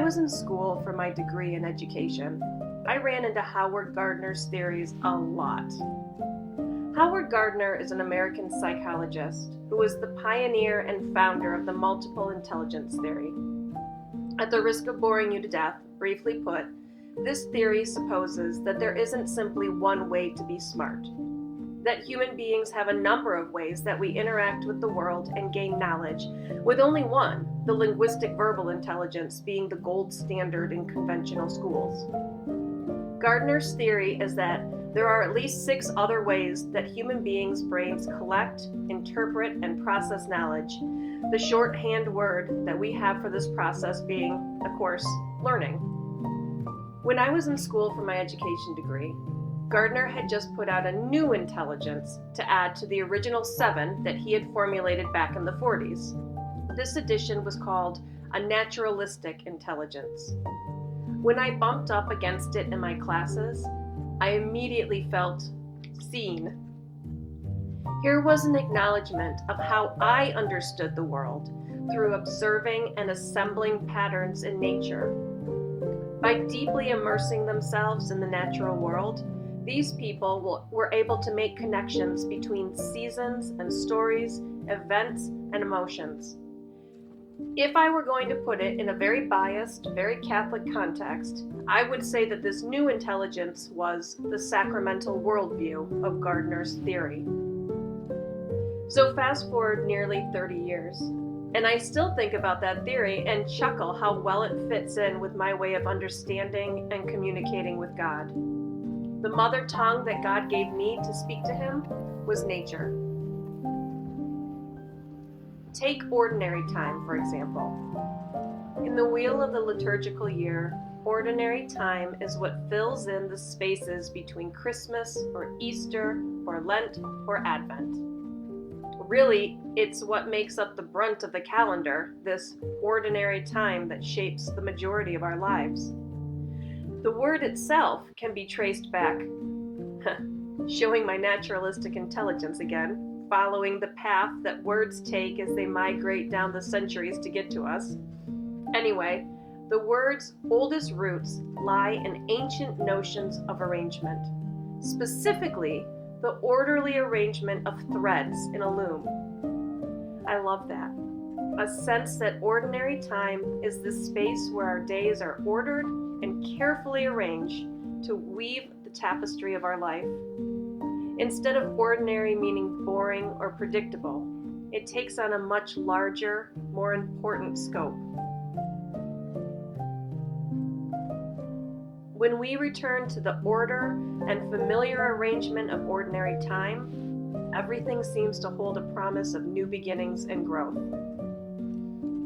was in school for my degree in education, I ran into Howard Gardner's theories a lot. Howard Gardner is an American psychologist who was the pioneer and founder of the multiple intelligence theory. At the risk of boring you to death, briefly put, this theory supposes that there isn't simply one way to be smart, that human beings have a number of ways that we interact with the world and gain knowledge, with only one, the linguistic verbal intelligence, being the gold standard in conventional schools. Gardner's theory is that there are at least 6 other ways that human beings' brains collect, interpret, and process knowledge, the shorthand word that we have for this process being, of course, learning. When I was in school for my education degree, Gardner had just put out a new intelligence to add to the original 7 that he had formulated back in the 40s. This edition was called a Naturalistic Intelligence. When I bumped up against it in my classes, I immediately felt seen. Here was an acknowledgement of how I understood the world through observing and assembling patterns in nature. By deeply immersing themselves in the natural world, these people were able to make connections between seasons and stories, events, and emotions. If I were going to put it in a very biased, very Catholic context, I would say that this new intelligence was the sacramental worldview of Gardner's theory. So fast forward nearly 30 years, and I still think about that theory and chuckle how well it fits in with my way of understanding and communicating with God. The mother tongue that God gave me to speak to him was nature. Take ordinary time, for example. In the wheel of the liturgical year, ordinary time is what fills in the spaces between Christmas or Easter or Lent or Advent. Really, it's what makes up the brunt of the calendar, this ordinary time that shapes the majority of our lives. The word itself can be traced back, showing my naturalistic intelligence again, following the path that words take as they migrate down the centuries to get to us. Anyway, the word's oldest roots lie in ancient notions of arrangement, specifically the orderly arrangement of threads in a loom. I love that. A sense that ordinary time is the space where our days are ordered and carefully arranged to weave the tapestry of our life. Instead of ordinary meaning boring or predictable, it takes on a much larger, more important scope. When we return to the order and familiar arrangement of ordinary time, everything seems to hold a promise of new beginnings and growth.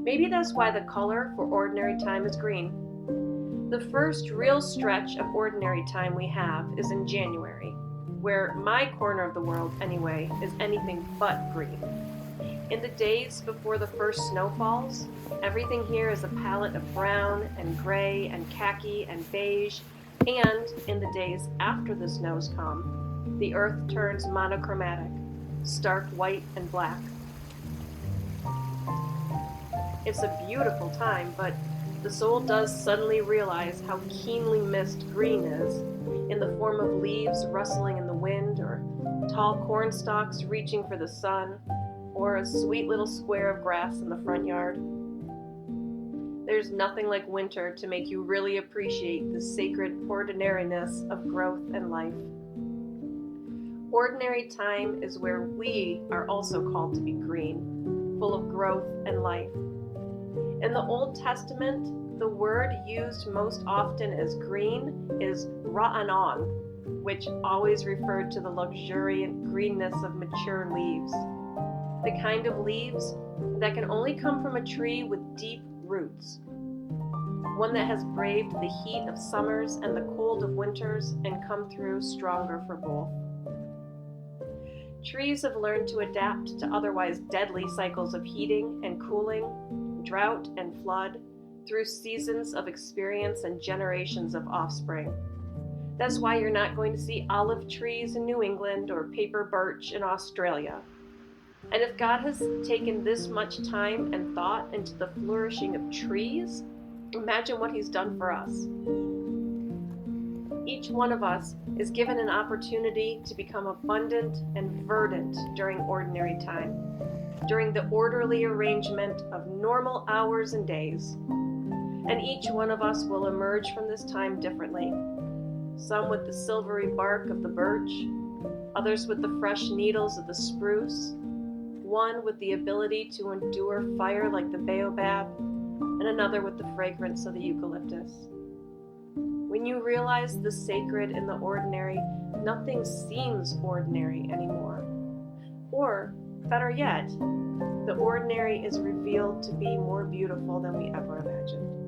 Maybe that's why the color for ordinary time is green. The first real stretch of ordinary time we have is in January, where my corner of the world, anyway, is anything but green. In the days before the first snow falls, everything here is a palette of brown and gray and khaki and beige, and in the days after the snows come, the earth turns monochromatic, stark white and black. It's a beautiful time, but the soul does suddenly realize how keenly missed green is, in the form of leaves rustling in the wind, or tall corn stalks reaching for the sun, or a sweet little square of grass in the front yard. There's nothing like winter to make you really appreciate the sacred ordinariness of growth and life. Ordinary time is where we are also called to be green, full of growth and life. In the Old Testament, the word used most often as green is ra'anon, which always referred to the luxuriant greenness of mature leaves. The kind of leaves that can only come from a tree with deep roots. One that has braved the heat of summers and the cold of winters and come through stronger for both. Trees have learned to adapt to otherwise deadly cycles of heating and cooling, drought and flood, through seasons of experience and generations of offspring. That's why you're not going to see olive trees in New England or paper birch in Australia. And if God has taken this much time and thought into the flourishing of trees, Imagine what He's done for us. Each one of us is given an opportunity to become abundant and verdant during ordinary time, during the orderly arrangement of normal hours and days. And each one of us will emerge from this time differently. Some with the silvery bark of the birch, others with the fresh needles of the spruce, one with the ability to endure fire like the baobab, and another with the fragrance of the eucalyptus. When you realize the sacred in the ordinary, nothing seems ordinary anymore. Or, better yet, the ordinary is revealed to be more beautiful than we ever imagined.